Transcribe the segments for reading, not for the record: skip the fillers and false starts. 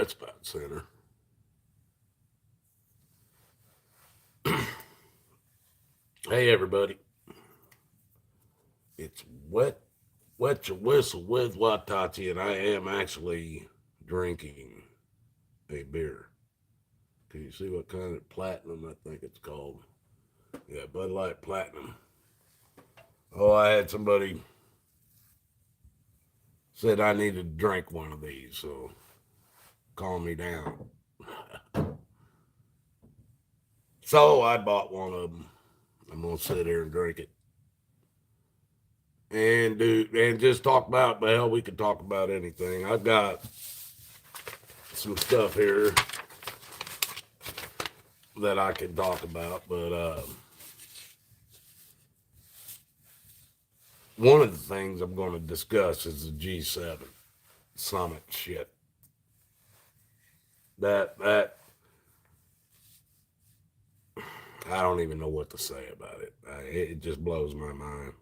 that's about center. Hey, everybody. It's wet your whistle with Watachee, and I am actually drinking a beer. Can you see what kind of platinum I think it's called? Yeah, Bud Light Platinum. Oh, I had somebody said I needed to drink one of these, so calm me down. So I bought one of them. I'm gonna sit here and drink it, and just talk about. Well, we could talk about anything. I've got some stuff here that I can talk about, but one of the things I'm going to discuss is the G7 summit shit. That I don't even know what to say about it. It just blows my mind.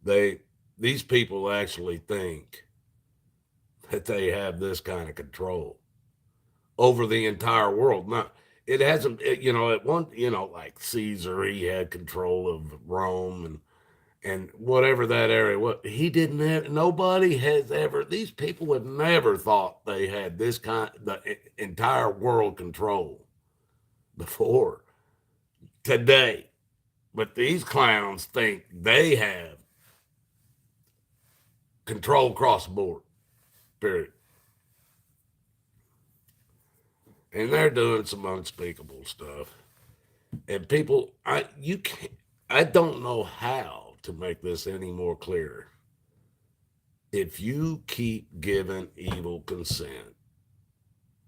They these people actually think that they have this kind of control over the entire world. Not it hasn't. At one, like Caesar, he had control of Rome and whatever that area was. He didn't have. Nobody has ever. These people have never thought they had this the entire world control before today. But these clowns think they have control across the board. Period. And they're doing some unspeakable stuff. And people, you can't. I don't know how to make this any more clear. If you keep giving evil consent,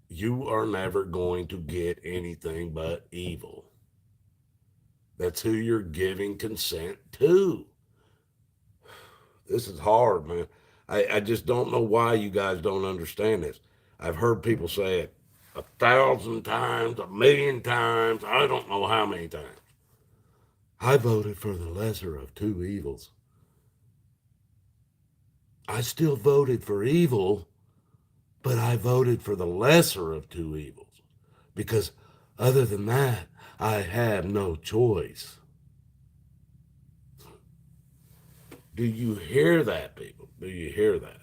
you are never going to get anything but evil. That's who you're giving consent to. This is hard, man. I just don't know why you guys don't understand this. I've heard people say it 1,000 times, 1,000,000 times. I don't know how many times. I voted for the lesser of two evils. I still voted for evil, but I voted for the lesser of two evils. Because other than that, I have no choice. Do you hear that, people? Do you hear that?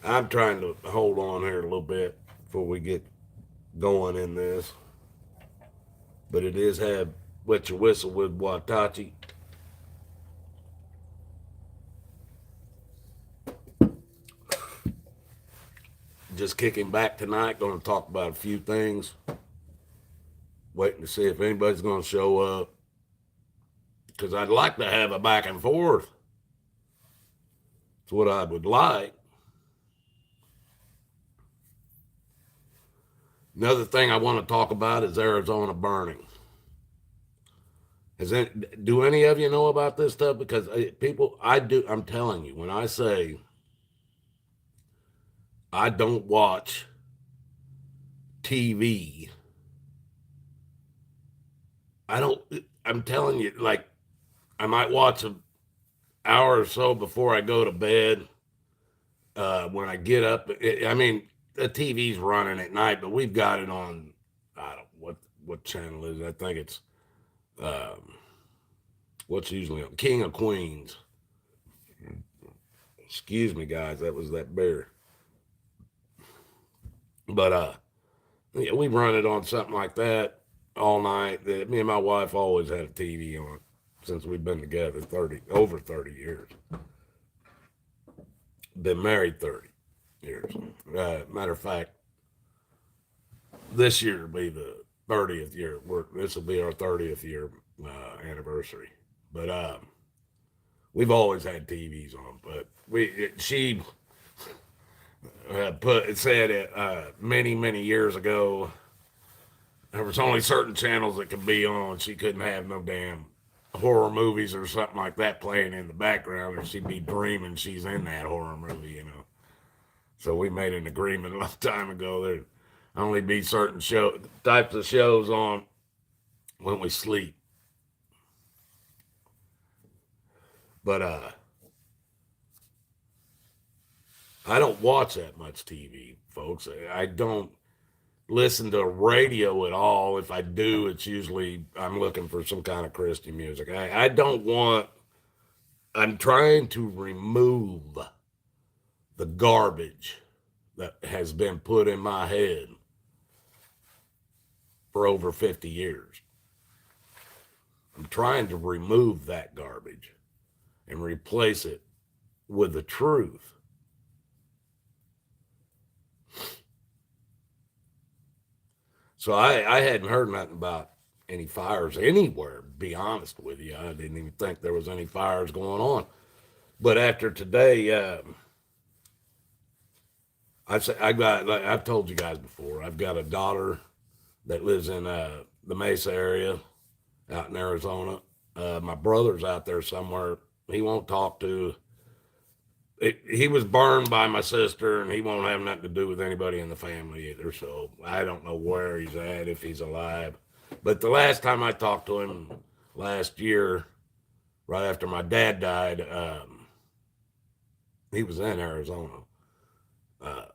I'm trying to hold on here a little bit before we get going in this. But it is have wet your whistle with Watachee. Just kicking back tonight. Going to talk about a few things. Waiting to see if anybody's going to show up. Because I'd like to have a back and forth. It's what I would like. Another thing I want to talk about is Arizona burning. Do any of you know about this stuff? Because people, I do. I'm telling you, when I say I don't watch TV, I don't. I'm telling you, like I might watch an hour or so before I go to bed. When I get up, I mean, the TV's running at night, but we've got it on. I don't what channel is it? I think it's um, what's usually on King of Queens. Excuse me, guys, that was that bear. But yeah, we run it on something like that all night. Me and my wife always had a TV on since we've been together over 30 years. Been married 30 years. Matter of fact, this year will be the 30th year. This will be our 30th year anniversary. But we've always had TVs on. But she it said it many years ago. There was only certain channels that could be on. She couldn't have no damn horror movies or something like that playing in the background, or she'd be dreaming she's in that horror movie. So we made an agreement a long time ago. There'd only be certain types of shows on when we sleep. But I don't watch that much TV, folks. I don't listen to radio at all. If I do, it's usually I'm looking for some kind of Christian music. I don't want. I'm trying to remove the garbage that has been put in my head for over 50 years. I'm trying to remove that garbage and replace it with the truth. So I hadn't heard nothing about any fires anywhere, to be honest with you. I didn't even think there was any fires going on. But after today, I got, like I've told you guys before, I've got a daughter that lives in the Mesa area out in Arizona. My brother's out there somewhere. He won't talk to. He was burned by my sister, and he won't have nothing to do with anybody in the family either. So I don't know where he's at, if he's alive. But the last time I talked to him last year, right after my dad died, he was in Arizona. Uh,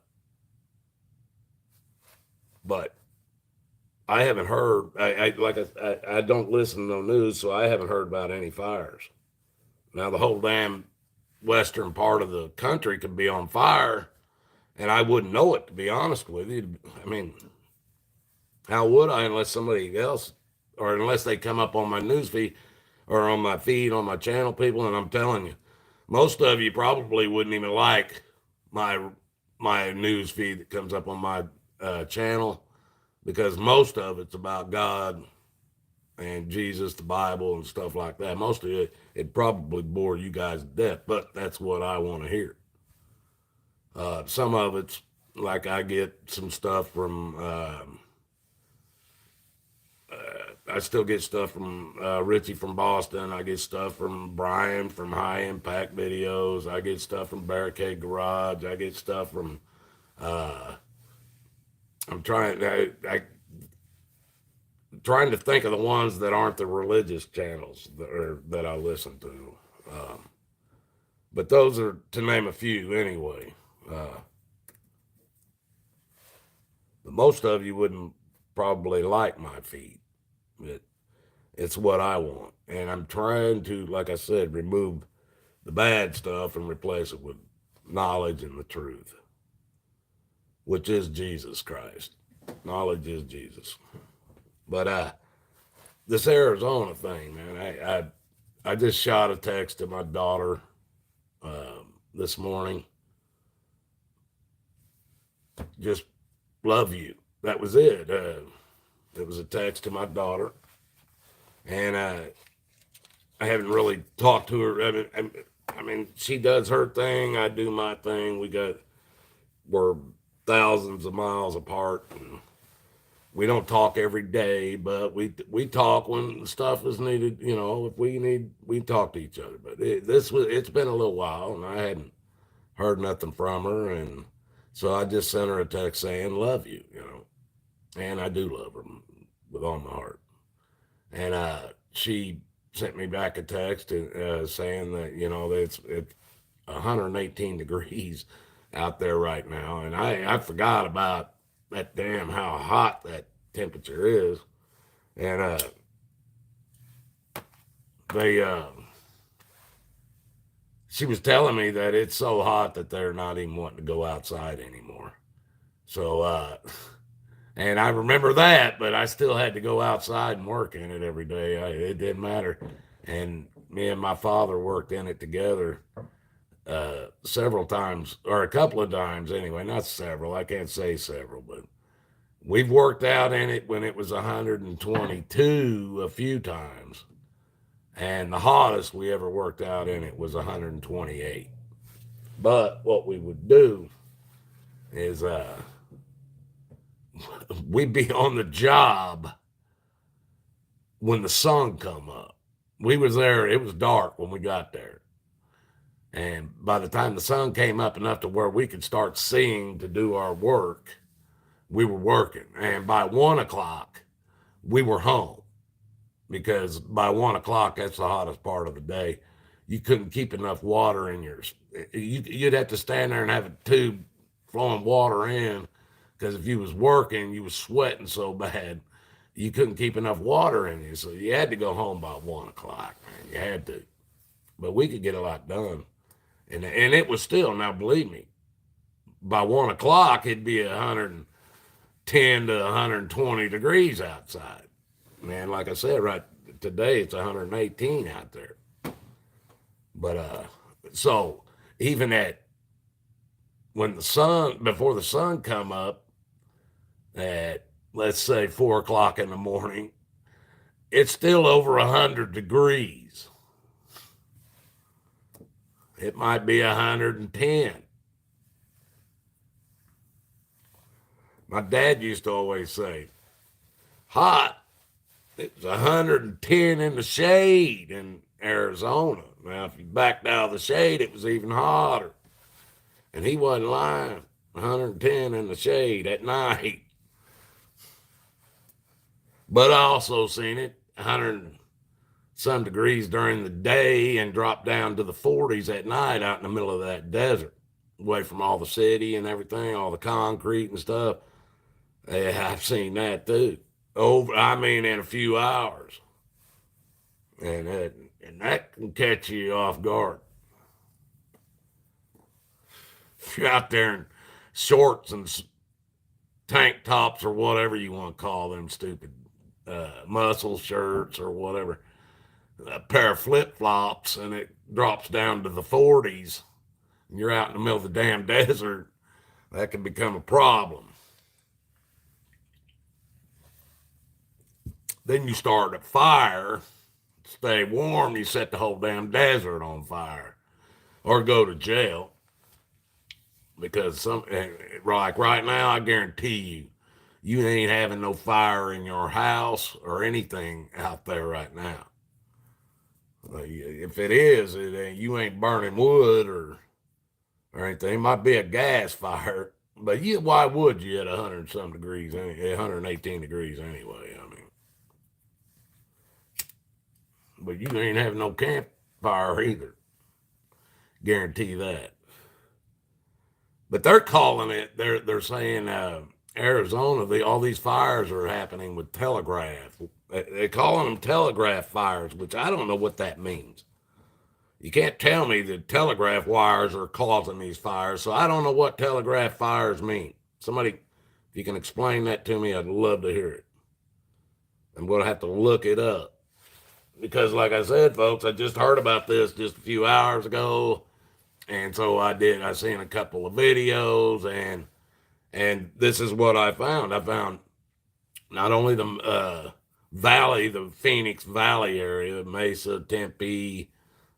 but I haven't heard. I don't listen to no news, so I haven't heard about any fires. Now the whole damn western part of the country could be on fire, and I wouldn't know it, to be honest with you. I mean, how would I unless somebody else, or unless they come up on my news feed or on my feed on my channel, people? And I'm telling you, most of you probably wouldn't even like my news feed that comes up on my channel, because most of it's about God and Jesus, the Bible, and stuff like that. Most of it probably bore you guys to death, but that's what I want to hear. Some of it's like I get some stuff from. I still get stuff from Richie from Boston. I get stuff from Brian from High Impact Videos. I get stuff from Barricade Garage. I get stuff from. I'm trying. Trying to think of the ones that aren't the religious channels that I listen to. But those are, to name a few anyway. But most of you wouldn't probably like my feed. It's what I want. And I'm trying to, like I said, remove the bad stuff and replace it with knowledge and the truth, which is Jesus Christ. Knowledge is Jesus. But this Arizona thing, man, I just shot a text to my daughter this morning. Just love you. That was it. It was a text to my daughter, and I haven't really talked to her. I mean, she does her thing. I do my thing. We're thousands of miles apart, and we don't talk every day, but we talk when stuff is needed. You know, if we talk to each other. But it's been a little while, and I hadn't heard nothing from her, and so I just sent her a text saying love you. You know, and I do love her with all my heart. And she sent me back a text saying that it's 118 degrees out there right now, and I forgot about that damn how hot that temperature is, and they she was telling me that it's so hot that they're not even wanting to go outside anymore. So and I remember that, but I still had to go outside and work in it every day. It didn't matter. And me and my father worked in it together several times, or a couple of times anyway, not several. I can't say several, but we've worked out in it when it was 122 a few times. And the hottest we ever worked out in it was 128. But what we would do is we'd be on the job when the sun come up. We was there, it was dark when we got there. And by the time the sun came up enough to where we could start seeing to do our work, we were working. And by 1 o'clock, we were home, because by 1 o'clock, that's the hottest part of the day. you couldn't keep enough water in yours. You'd have to stand there and have a tube flowing water in, because if you was working, you was sweating so bad, you couldn't keep enough water in you. So you had to go home by 1 o'clock, man. You had to. But we could get a lot done. And it was still, now believe me, by 1 o'clock, it'd be 110 to 120 degrees outside. Man, like I said, right today, it's 118 out there. But so even at when the sun before the sun come up at, let's say, 4 o'clock in the morning, it's still over 100 degrees. It might be 110. My dad used to always say, hot. It's 110 in the shade in Arizona. Now, if you backed out of the shade, it was even hotter. And he wasn't lying. 110 in the shade at night. But I also seen it 100 some degrees during the day and drop down to the 40s at night out in the middle of that desert, away from all the city and everything, all the concrete and stuff. Yeah, I've seen that too. In a few hours. And that can catch you off guard. If you're out there in shorts and tank tops or whatever you want to call them stupid muscle shirts or whatever, a pair of flip flops, and it drops down to the 40s, and you're out in the middle of the damn desert, that can become a problem. Then you start a fire, stay warm, you set the whole damn desert on fire, or go to jail. Because like right now, I guarantee you ain't having no fire in your house or anything out there right now. If it is, you ain't burning wood or anything. It might be a gas fire, but why would you at 100 some degrees, 118 degrees anyway? I mean, but you ain't having no campfire either. Guarantee that. But they're calling it. They're saying Arizona. All these fires are happening with telegraph. They're calling them telegraph fires, which I don't know what that means. You can't tell me that telegraph wires are causing these fires, so I don't know what telegraph fires mean. Somebody, if you can explain that to me, I'd love to hear it. I'm going to have to look it up. Because, like I said, folks, I just heard about this just a few hours ago. And so I did. I seen a couple of videos, and this is what I found. I found not only the valley, the Phoenix Valley area, Mesa, Tempe,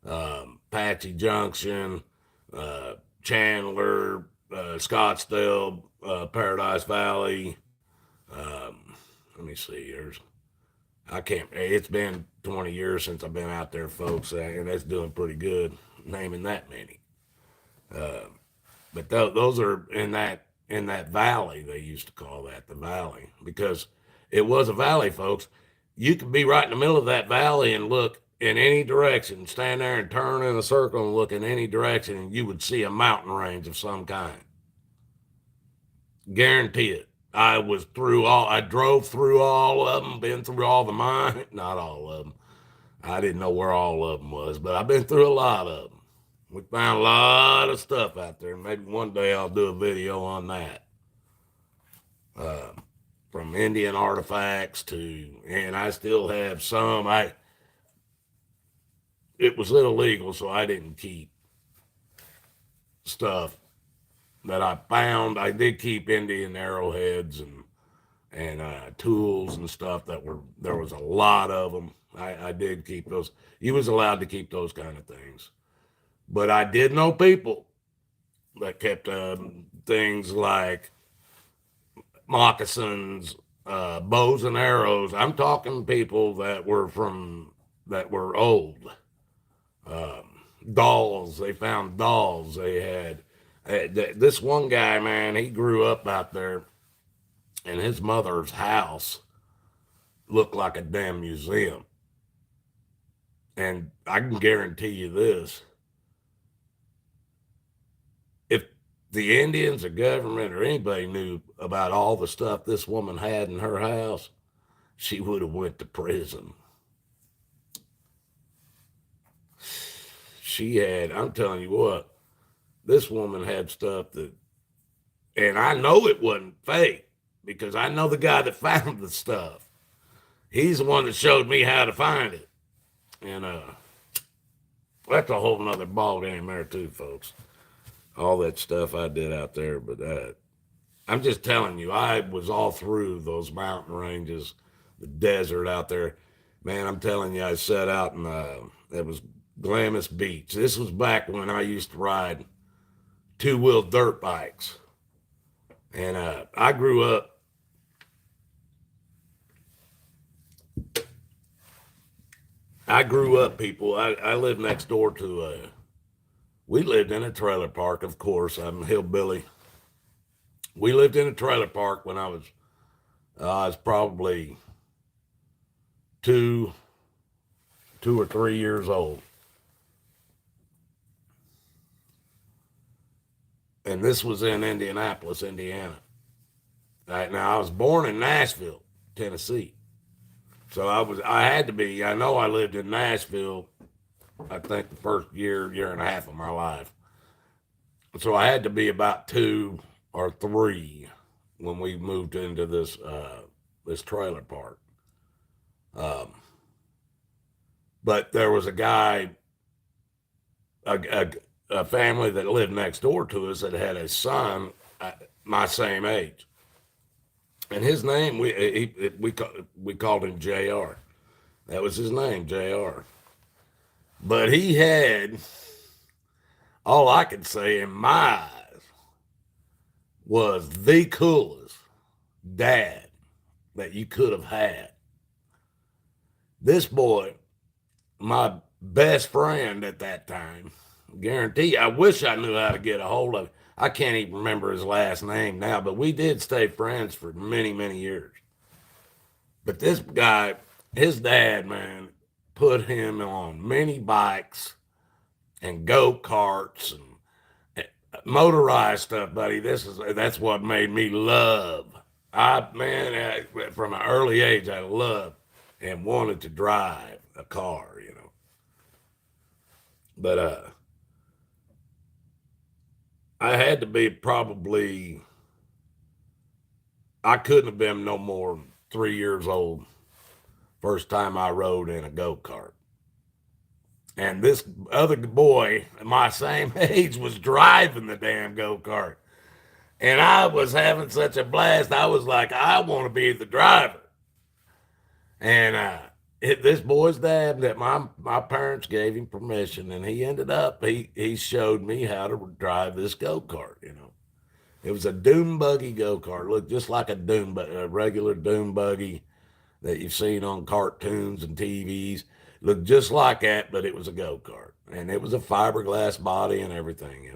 Apache Junction, Chandler, Scottsdale, Paradise Valley. Let me see. I can't. It's been 20 years since I've been out there, folks, and that's doing pretty good. Naming that many. But those are in that valley. They used to call that the valley because it was a valley, folks. You could be right in the middle of that valley and look in any direction, stand there and turn in a circle and look in any direction, and you would see a mountain range of some kind. Guarantee it. I drove through all of them, been through all the mines, not all of them. I didn't know where all of them was, but I've been through a lot of them. We found a lot of stuff out there. Maybe one day I'll do a video on that. From Indian artifacts and I still have some. It was illegal, so I didn't keep stuff that I found. I did keep Indian arrowheads and tools and stuff there was a lot of them. I did keep those. You was allowed to keep those kind of things. But I did know people that kept things like moccasins, bows and arrows. I'm talking people that were old. Dolls. They found dolls. They had this one guy, man. He grew up out there, and his mother's house looked like a damn museum. And I can guarantee you this: if the Indians or government or anybody knew about all the stuff this woman had in her house, she would have went to prison. She had, I'm telling you what, this woman had stuff that, and I know it wasn't fake because I know the guy that found the stuff. He's the one that showed me how to find it. And that's a whole nother ball game there too, folks. All that stuff I did out there, but I'm just telling you, I was all through those mountain ranges, the desert out there. Man, I'm telling you, I set out and it was Glamis Beach. This was back when I used to ride two-wheel dirt bikes, and I grew up. People. I lived next door to. We lived in a trailer park, of course. I'm a hillbilly. We lived in a trailer park when I was probably two, 2 or 3 years old. And this was in Indianapolis, Indiana. Right now, I was born in Nashville, Tennessee. So I had to be. I know I lived in Nashville. I think the first year and a half of my life. So I had to be about 2 or 3 when we moved into this trailer park. Um, but there was a guy, a, a, a family that lived next door to us that had a son my same age, and his name we called him Jr. That was his name, Jr. But he had, all I could say in my eyes was the coolest dad that you could have had. This boy, my best friend at that time, guarantee, I wish I knew how to get a hold of him. I can't even remember his last name now, but we did stay friends for many, many years. But this guy, his dad, man, put him on mini bikes and go karts and motorized stuff, buddy. That's what made me love. From an early age, I loved and wanted to drive a car. But I had to be probably, I couldn't have been no more than 3 years old first time I rode in a go kart. And this other boy, my same age, was driving the damn go kart. And I was having such a blast. I was like, I want to be the driver. And this boy's dad, that my parents gave him permission, and he ended up, he showed me how to drive this go kart. It was a dune buggy go kart, looked just like a regular dune buggy that you've seen on cartoons and TVs. Looked just like that, but it was a go kart, and it was a fiberglass body and everything.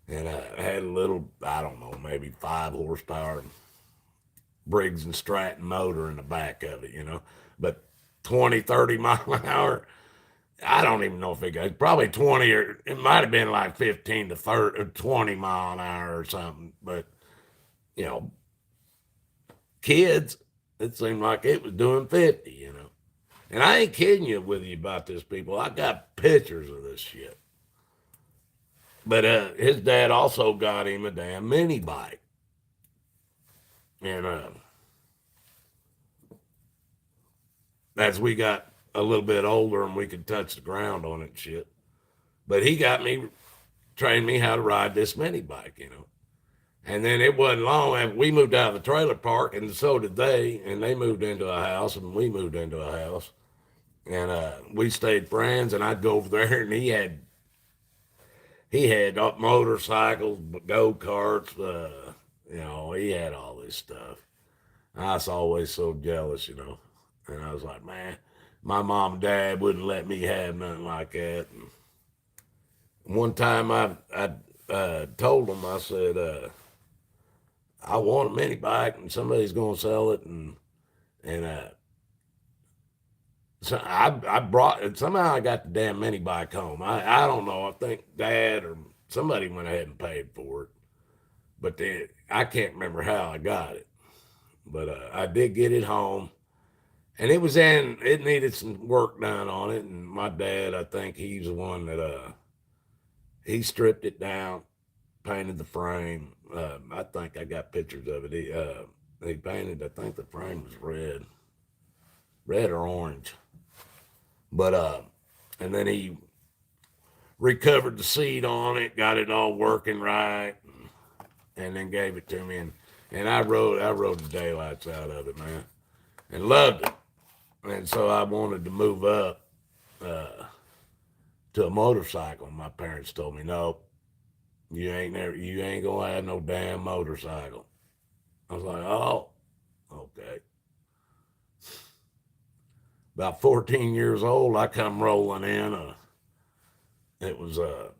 And had a little, I don't know, maybe 5 horsepower Briggs and Stratton motor in the back of it. But 20, 30 mile an hour, I don't even know if it goes, probably 20, or it might have been like 15 to 30 or 20 mile an hour or something. But, you know, kids, it seemed like it was doing 50. And I ain't kidding you with you about this, people. I got pictures of this shit. But his dad also got him a damn mini bike. And as we got a little bit older and we could touch the ground on it and shit. But he trained me how to ride this mini bike. And then it wasn't long after we moved out of the trailer park, and so did they. And they moved into a house, and we moved into a house. And we stayed friends, and I'd go over there, and he had motorcycles, go karts. He had all this stuff. I was always so jealous. And I was like, man, my mom and dad wouldn't let me have nothing like that. And one time I told them, I said, I want a mini bike, and somebody's going to sell it, and So I brought it. Somehow I got the damn mini bike home. I don't know. I think Dad or somebody went ahead and paid for it, but I can't remember how I got it. But I did get it home, and it was in. It needed some work done on it, and my dad, I think he's the one that he stripped it down, painted the frame. I think I got pictures of it. He painted. I think the frame was red or orange. But and then he recovered the seat on it, got it all working right, and then gave it to me. And I rode the daylights out of it, man, and loved it. And so I wanted to move up uh, to a motorcycle. My parents told me, no, you ain't gonna have no damn motorcycle. I was like, oh, okay. About 14 years old, I come rolling in. It was a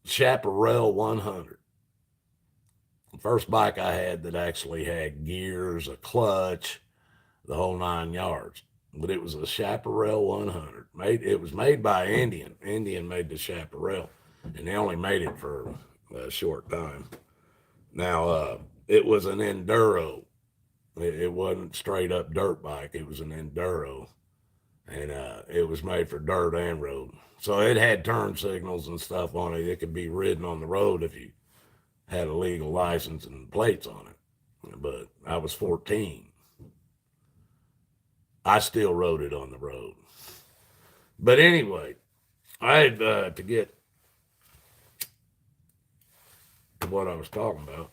Chaparral 100. The first bike I had that actually had gears, a clutch, the whole 9 yards. But it was a Chaparral 100. It was made by Indian. Indian made the Chaparral, and they only made it for a short time. Now, it was an enduro. It wasn't straight up dirt bike. It was an enduro, and it was made for dirt and road. So it had turn signals and stuff on it. It could be ridden on the road if you had a legal license and plates on it. But I was 14. I still rode it on the road. But anyway, I had to get to what I was talking about.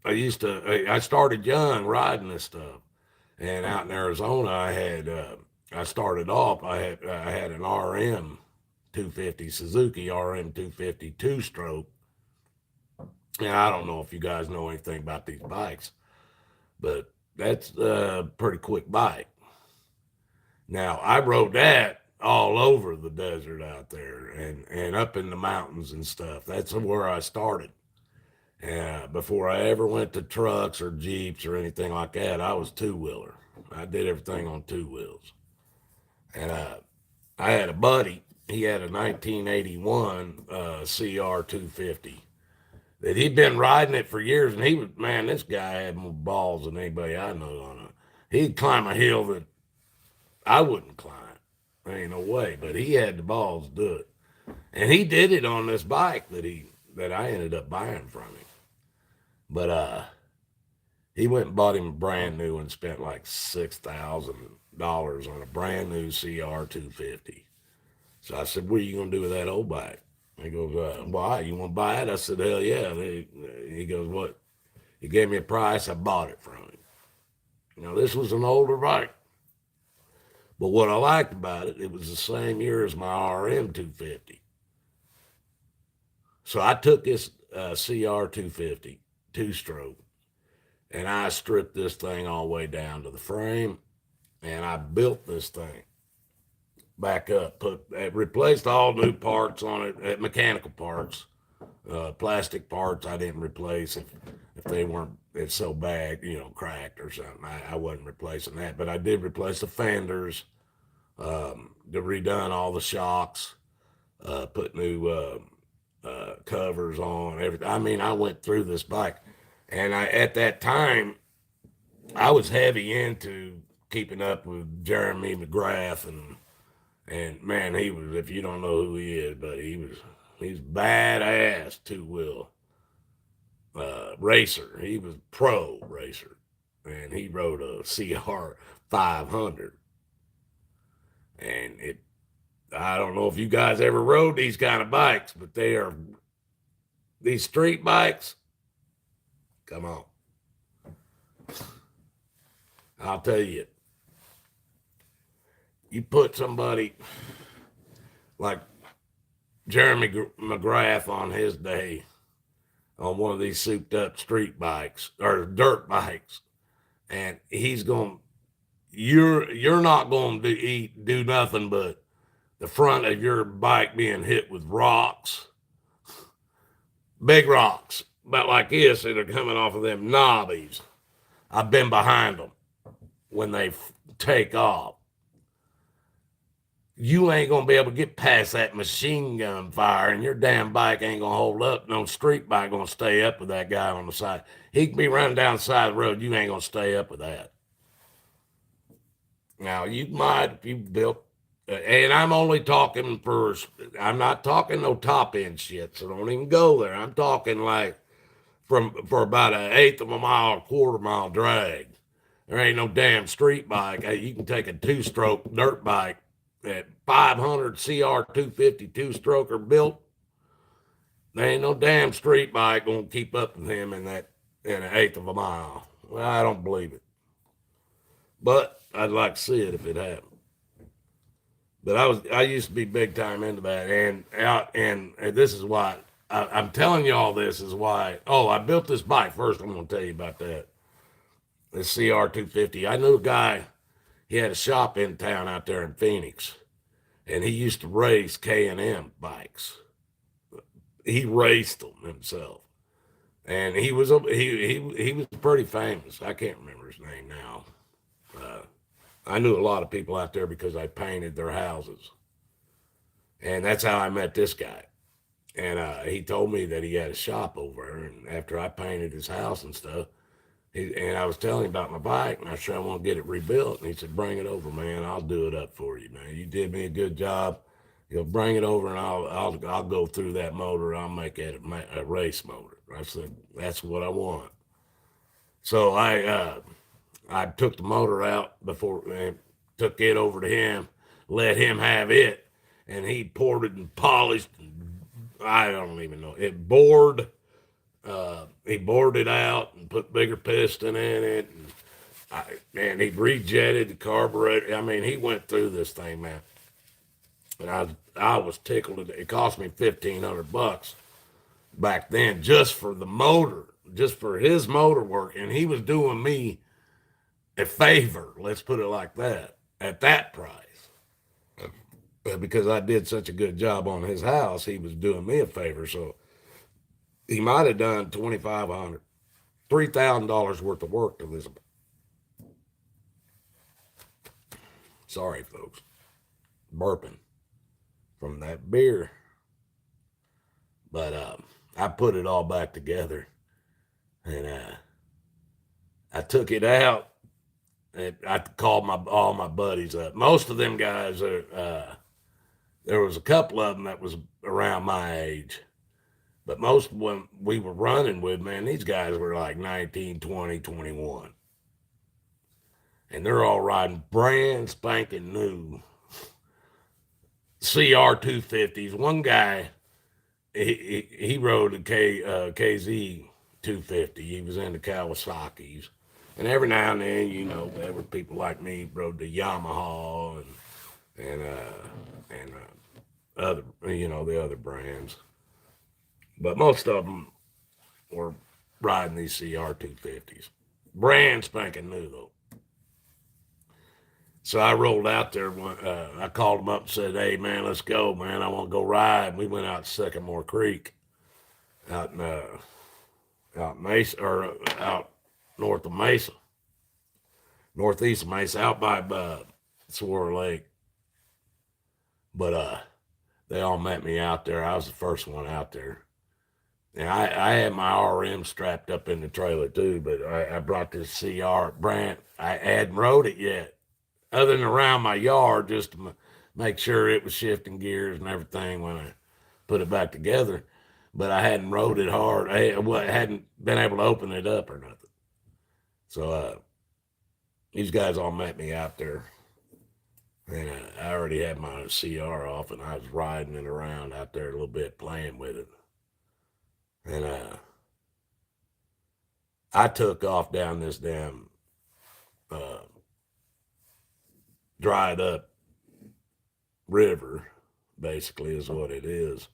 I started young riding this stuff. And out in Arizona, I started off, I had an RM 250, Suzuki RM 250 two stroke. And I don't know if you guys know anything about these bikes, but that's a pretty quick bike. Now, I rode that all over the desert out there and up in the mountains and stuff. That's where I started. Before I ever went to trucks or Jeeps or anything like that, I was two wheeler. I did everything on two wheels. And I had a buddy, he had a 1981 CR 250 that he'd been riding it for years. And he was, man, this guy had more balls than anybody I know on it. He'd climb a hill that I wouldn't climb. There ain't no way, but he had the balls to do it. And he did it on this bike that I ended up buying from him. But he went and bought him a brand new and spent like $6,000 on a brand new CR 250. So I said, "What are you gonna do with that old bike?" He goes, "Why? You want to buy it?" I said, "Hell yeah." He goes, "What?" He gave me a price. I bought it from him. This was an older bike, but what I liked about it, it was the same year as my RM 250. So I took this CR 250 two stroke and I stripped this thing all the way down to the frame, and I built this thing back up. Replaced all new parts on it, mechanical parts, plastic parts. I didn't replace if they weren't it's so bad, cracked or something. I wasn't replacing that, but I did replace the fenders, redone all the shocks, put new covers on everything. I mean, I went through this bike, and at that time I was heavy into keeping up with Jeremy McGrath and man, he was, if you don't know who he is, but he's badass two wheel racer. He was pro racer, and he rode a CR 500, and it. I don't know if you guys ever rode these kind of bikes, but these street bikes. Come on, I'll tell you, you put somebody like Jeremy McGrath on his day on one of these souped up street bikes or dirt bikes, and you're not going to do nothing but the front of your bike being hit with rocks, big rocks, about like this that are coming off of them knobbies. I've been behind them. when they take off, you ain't gonna be able to get past that machine gun fire, and your damn bike ain't gonna hold up. No street bike gonna stay up with that guy on the side. He can be running down the side of the road. You ain't gonna stay up with that. Now you might if you built, and I'm only talking for. I'm not talking no top end shit, so don't even go there. I'm talking like for about an eighth of a mile, quarter mile drag. There ain't no damn street bike. Hey, you can take a two stroke dirt bike at 500 CR 250 two stroker built. There ain't no damn street bike gonna keep up with him in an eighth of a mile. Well, I don't believe it, but I'd like to see it if it happened. But I used to be big time into that, and this is why I'm telling you all this is why. Oh, I built this bike first. I'm gonna tell you about that. This CR 250. I knew a guy. He had a shop in town out there in Phoenix, and he used to race K&M bikes. He raced them himself, and he was pretty famous. I can't remember his name now. Uh, I knew a lot of people out there because I painted their houses, and that's how I met this guy. And he told me that he had a shop over there, and after I painted his house and stuff, and I was telling him about my bike, and I said I want to get it rebuilt, and he said, "Bring it over, man. I'll do it up for you, man. You did me a good job. You'll bring it over, and I'll go through that motor. I'll make it a race motor." I said, "That's what I want." So I took the motor out before and took it over to him, let him have it, and he poured it and polished. I don't even know it bored. He bored it out and put bigger piston in it. And he rejetted the carburetor. I mean, he went through this thing, man. And I was tickled. It cost me $1,500 back then just for the motor, just for his motor work, and he was doing me a favor. Let's put it like that. At that price, because I did such a good job on his house, he was doing me a favor. So he might have done $2,500, $3,000 worth of work to this. Sorry, folks, burping from that beer. But I put it all back together, and I took it out. And I called all my buddies up. Most of them guys are. There was a couple of them that was around my age, but most when we were running with, man, these guys were like 19, 20, 21, and they're all riding brand spanking new CR 250s. One guy, he rode a KZ 250. He was into Kawasaki's. And every now and then, there were people like me rode the Yamaha and other, the other brands. But most of them were riding these CR 250s. Brand spanking new, though. So I rolled out there. I called him up and said, "Hey, man, let's go, man. I want to go ride." And we went out to Sycamore Creek out in out Mesa, or out north of Mesa, northeast of Mesa, out by Swore Lake. But they all met me out there. I was the first one out there. And I had my RM strapped up in the trailer too, but I brought this CR brand. I hadn't rode it yet, other than around my yard, just to make sure it was shifting gears and everything when I put it back together. But I hadn't rode it hard. I hadn't been able to open it up or nothing. So these guys all met me out there. And I already had my CR off, and I was riding it around out there a little bit, playing with it. And I took off down this damn uh, dried up river, basically, is what it is.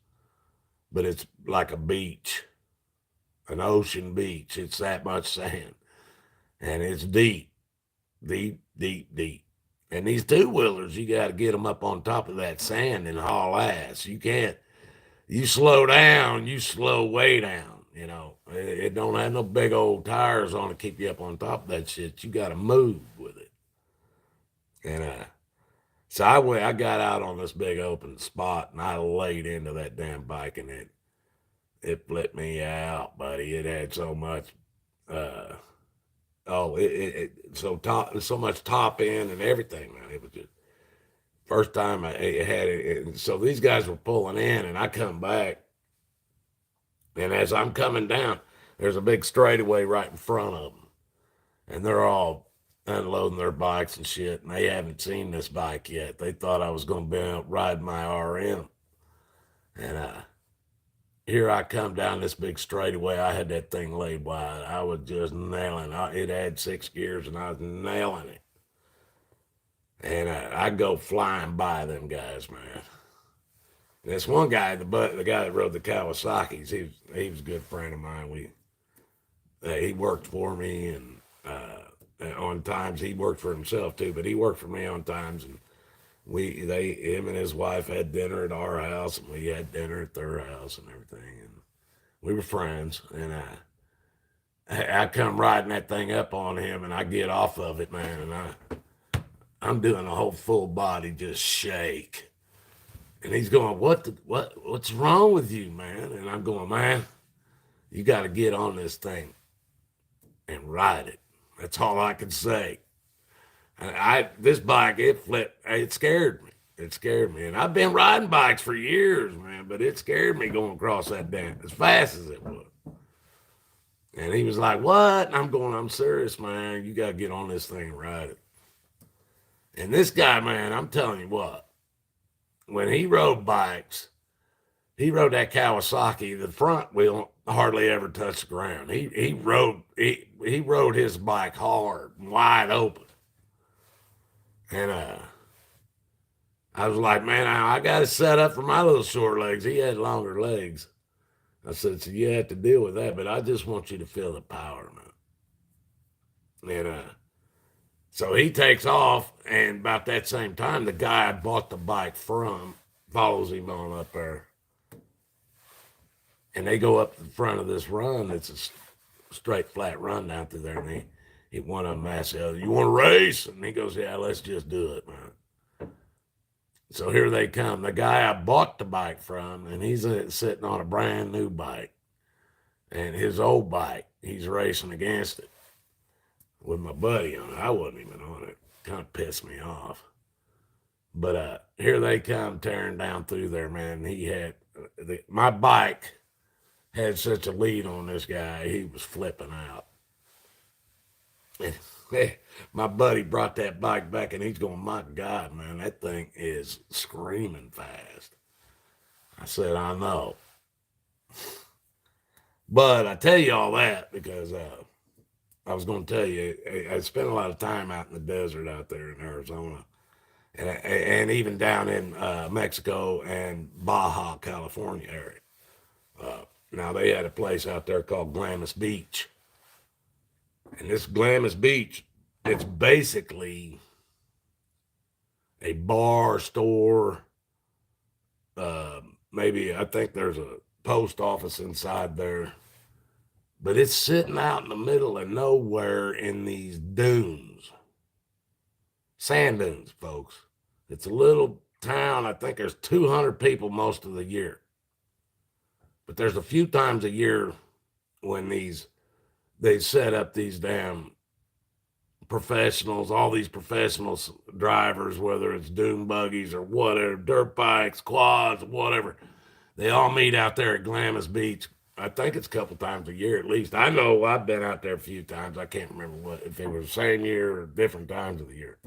But it's like a beach, an ocean beach. It's that much sand. And it's deep, deep, deep, deep. And these two wheelers, you got to get them up on top of that sand and haul ass. You can't, you slow down, you slow way down. It don't have no big old tires on to keep you up on top of that shit. You got to move with it. And so I got out on this big open spot and I laid into that damn bike and it flipped me out, buddy. It had so much, uh, so much top end and everything, man. It was just first time I had it. And so these guys were pulling in and I come back. And as I'm coming down, there's a big straightaway right in front of them. And they're all unloading their bikes and shit. And they haven't seen this bike yet. They thought I was going to be out riding my RM. And here I come down this big straightaway. I had that thing laid wide. I was just nailing it. It had 6 gears and I was nailing it. And I go flying by them guys, man. And this one guy, the guy that rode the Kawasaki's, he was a good friend of mine. He worked for me, and on times he worked for himself too, but he worked for me on times, and him and his wife had dinner at our house, and we had dinner at their house and everything, and we were friends. And I come riding that thing up on him, and I get off of it, man, and I'm doing a whole full body just shake. And he's going, what's wrong with you, man? And I'm going, man, you got to get on this thing and ride it. That's all I can say. And this bike, it flipped. It scared me. It scared me. And I've been riding bikes for years, man, but it scared me going across that damn as fast as it was. And he was like, what? And I'm going, I'm serious, man. You got to get on this thing and ride it. And this guy, man, I'm telling you what, when he rode bikes, he rode that Kawasaki, the front wheel hardly ever touched the ground. He rode his bike hard, wide open. And I was like, man, I got it set up for my little short legs. He had longer legs. I said, so you have to deal with that, but I just want you to feel the power, man. And so he takes off, and about that same time, the guy I bought the bike from follows him on up there. And they go up the front of this run. It's a straight, flat run down through there. And one of them asked the other, you want to race? And he goes, yeah, let's just do it, man. So here they come. The guy I bought the bike from, and he's sitting on a brand new bike. And his old bike, he's racing against it with my buddy on it. I wasn't even on it. Kind of pissed me off. But here they come tearing down through there, man. He had my bike had such a lead on this guy, he was flipping out. And my buddy brought that bike back, and he's going, my God, man, that thing is screaming fast. I said, I know. But I tell you all that because I was going to tell you, I spent a lot of time out in the desert out there in Arizona, and even down in Mexico and Baja, California area. Now, they had a place out there called Glamis Beach. And this Glamis Beach, it's basically a bar, store. Maybe, I think there's a post office inside there. But it's sitting out in the middle of nowhere in these dunes. Sand dunes, folks. It's a little town. I think there's 200 people most of the year. But there's a few times a year when they set up these damn professionals, all these professional drivers, whether it's dune buggies or whatever, dirt bikes, quads, whatever. They all meet out there at Glamis Beach. I think it's a couple times a year at least. I know I've been out there a few times. I can't remember if it was the same year or different times of the year.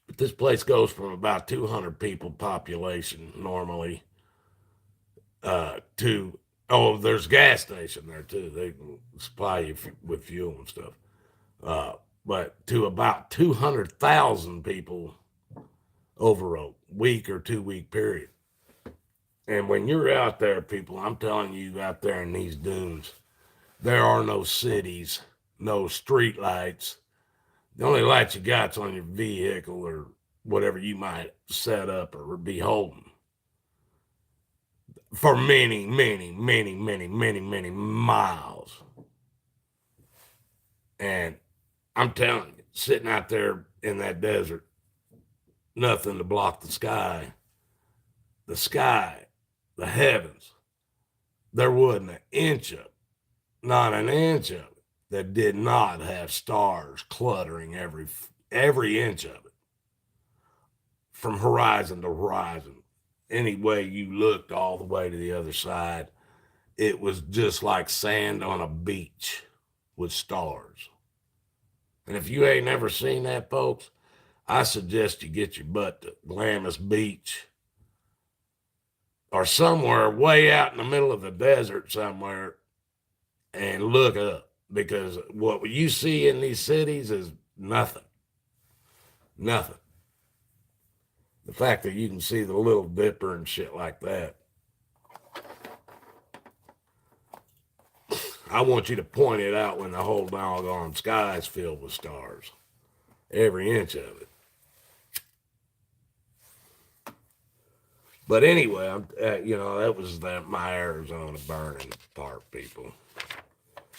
But this place goes from about 200 people population normally to there's a gas station there too. They can supply you with fuel and stuff. But to about 200,000 people over a week or 2 week period. And when you're out there, people, I'm telling you, out there in these dunes, there are no cities, no street lights. The only lights you got's on your vehicle or whatever you might set up or be holding. For many, many, many, many, many, many miles. And I'm telling you, sitting out there in that desert, nothing to block the sky, the heavens. There wasn't an inch of it, not an inch of it, that did not have stars cluttering every inch of it, from horizon to horizon. Any way you looked, all the way to the other side, it was just like sand on a beach with stars. And if you ain't never seen that, folks, I suggest you get your butt to Glamis Beach or somewhere way out in the middle of the desert somewhere and look up, because what you see in these cities is nothing. Nothing. The fact that you can see the Little Dipper and shit like that. I want you to point it out when the whole doggone sky is filled with stars. Every inch of it. But anyway, that was my Arizona burning part, people.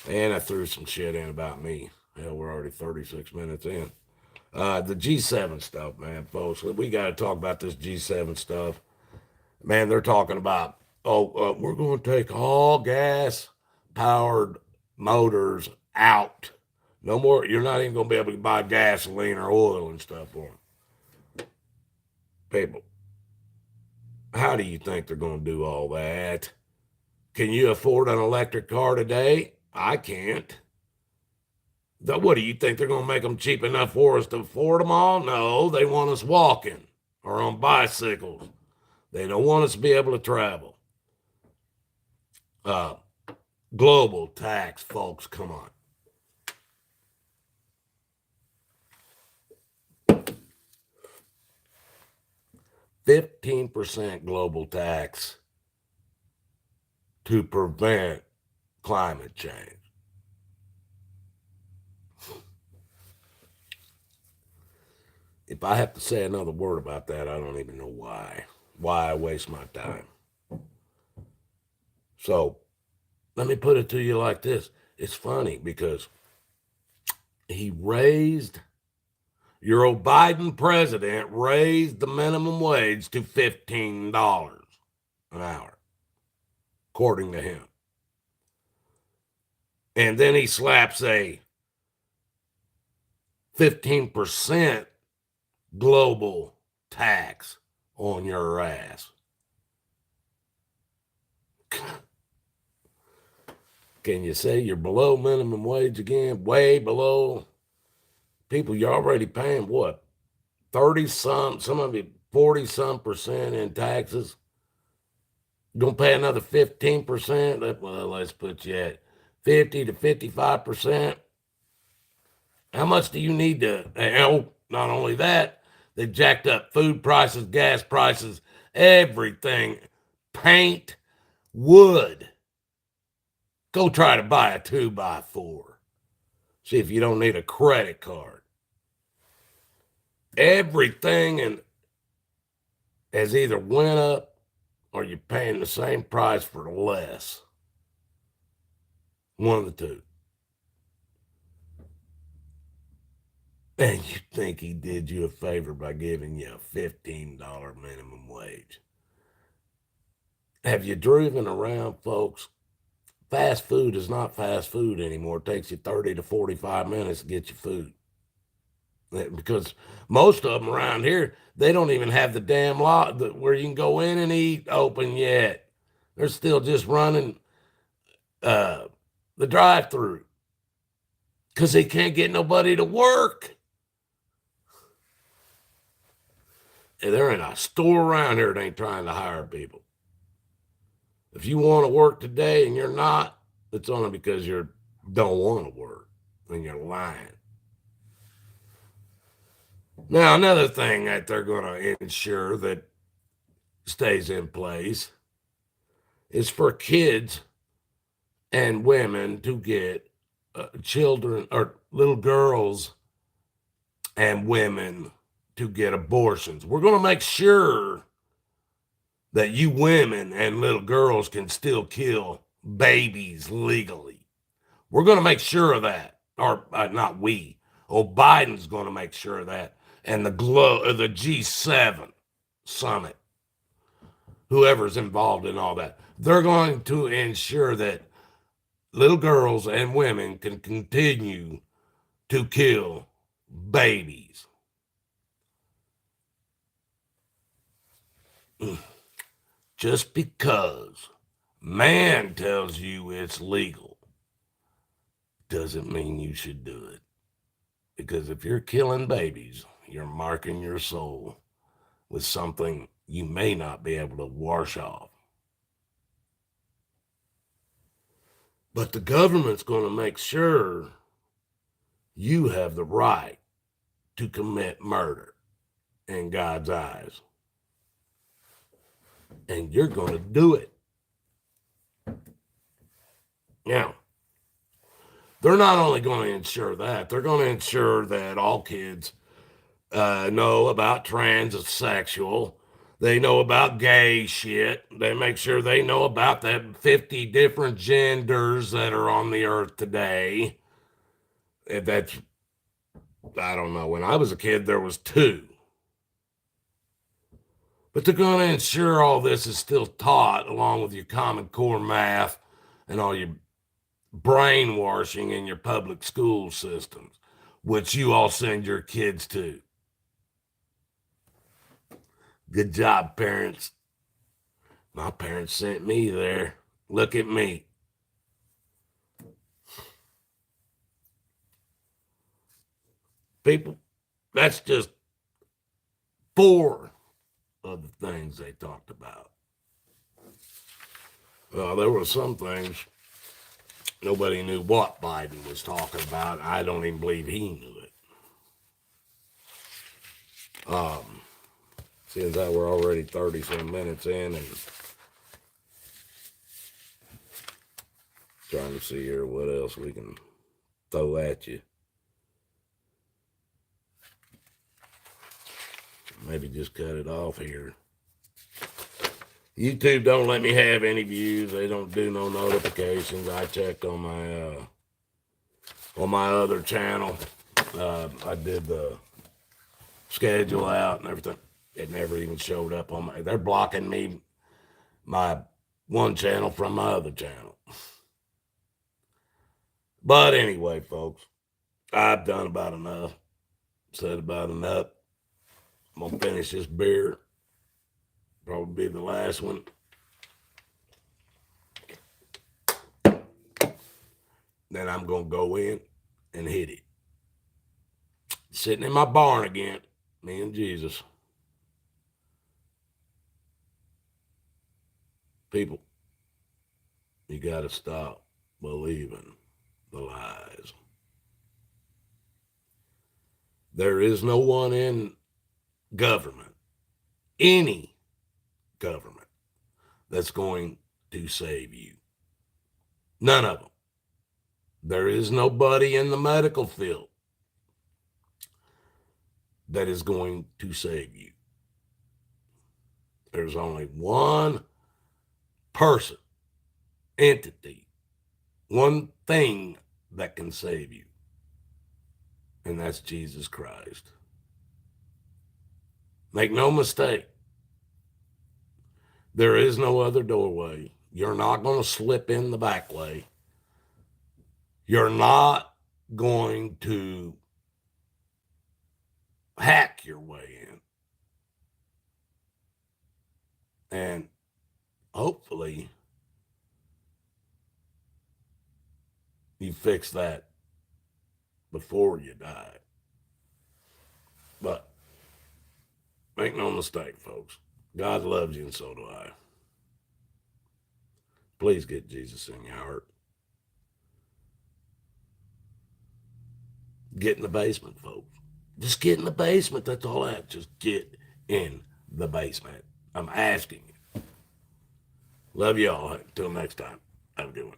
And I threw some shit in about me. Hell, we're already 36 minutes in. The G7 stuff, man, folks. We got to talk about this G7 stuff. Man, they're talking about, we're going to take all gas-powered motors out. No more. You're not even going to be able to buy gasoline or oil and stuff for them. People, how do you think they're going to do all that? Can you afford an electric car today? I can't. What do you think, they're going to make them cheap enough for us to afford them all? No, they want us walking or on bicycles. They don't want us to be able to travel. Global tax, folks, come on. $15% global tax to prevent climate change. If I have to say another word about that, I don't even know why. Why I waste my time. So let me put it to you like this. It's funny because your old Biden president raised the minimum wage to $15 an hour, according to him. And then he slaps a 15% global tax on your ass. Can you say you're below minimum wage again? Way below. People, you're already paying what? 30-some, some of you 40-some percent in taxes. You're going to pay another 15%? Well, let's put you at 50 to 55%. How much do you need to? Not only that, they jacked up food prices, gas prices, everything. Paint, wood. Go try to buy a 2x4. See if you don't need a credit card. Everything has either went up or you're paying the same price for less. One of the two. And you think he did you a favor by giving you a $15 minimum wage. Have you driven around, folks? Fast food is not fast food anymore. It takes you 30 to 45 minutes to get your food. Because most of them around here, they don't even have the damn lot where you can go in and eat open yet. They're still just running the drive-through because they can't get nobody to work. And there ain't a store around here that ain't trying to hire people. If you want to work today and you're not, it's only because you don't want to work and you're lying. Now, another thing that they're going to ensure that stays in place is for kids and women to get children or little girls and women to get abortions. We're going to make sure that you women and little girls can still kill babies legally. We're going to make sure of that. Or not we. Oh, Biden's going to make sure of that. And the G7 summit, whoever's involved in all that, they're going to ensure that little girls and women can continue to kill babies. Just because man tells you it's legal doesn't mean you should do it. Because if you're killing babies, you're marking your soul with something you may not be able to wash off. But the government's going to make sure you have the right to commit murder in God's eyes. And you're going to do it. Now, they're not only going to ensure that, they're going to ensure that all kids know about transsexual. They know about gay shit. They make sure they know about the 50 different genders that are on the earth today. That's, I don't know. When I was a kid, there was 2. But they're going to ensure all this is still taught along with your Common Core math and all your brainwashing in your public school systems, which you all send your kids to. Good job, parents. My parents sent me there. Look at me. People, that's just 4 of the things they talked about. Well, there were some things nobody knew what Biden was talking about. I don't even believe he knew it. Seems that we're already 30-some minutes in and trying to see here what else we can throw at you. Maybe just cut it off here. YouTube don't let me have any views. They don't do no notifications. I checked on my other channel. I did the schedule out and everything. It never even showed up on my. They're blocking my one channel from my other channel. But anyway, folks, I've done about enough. Said about enough. I'm gonna finish this beer. Probably be the last one. Then I'm gonna go in and hit it. Sitting in my barn again, me and Jesus. People, you gotta stop believing the lies. There is no one in government, any government, that's going to save you. None of them. There is nobody in the medical field that is going to save you. There's only one person, entity, one thing that can save you, and that's Jesus Christ. Make no mistake, there is no other doorway. You're not going to slip in the back way. You're not going to hack your way in. And hopefully you fix that before you die. But make no mistake, folks. God loves you and so do I. Please get Jesus in your heart. Get in the basement, folks. Just get in the basement. That's all I have. Just get in the basement. I'm asking you. Love y'all. Until next time. Have a good one.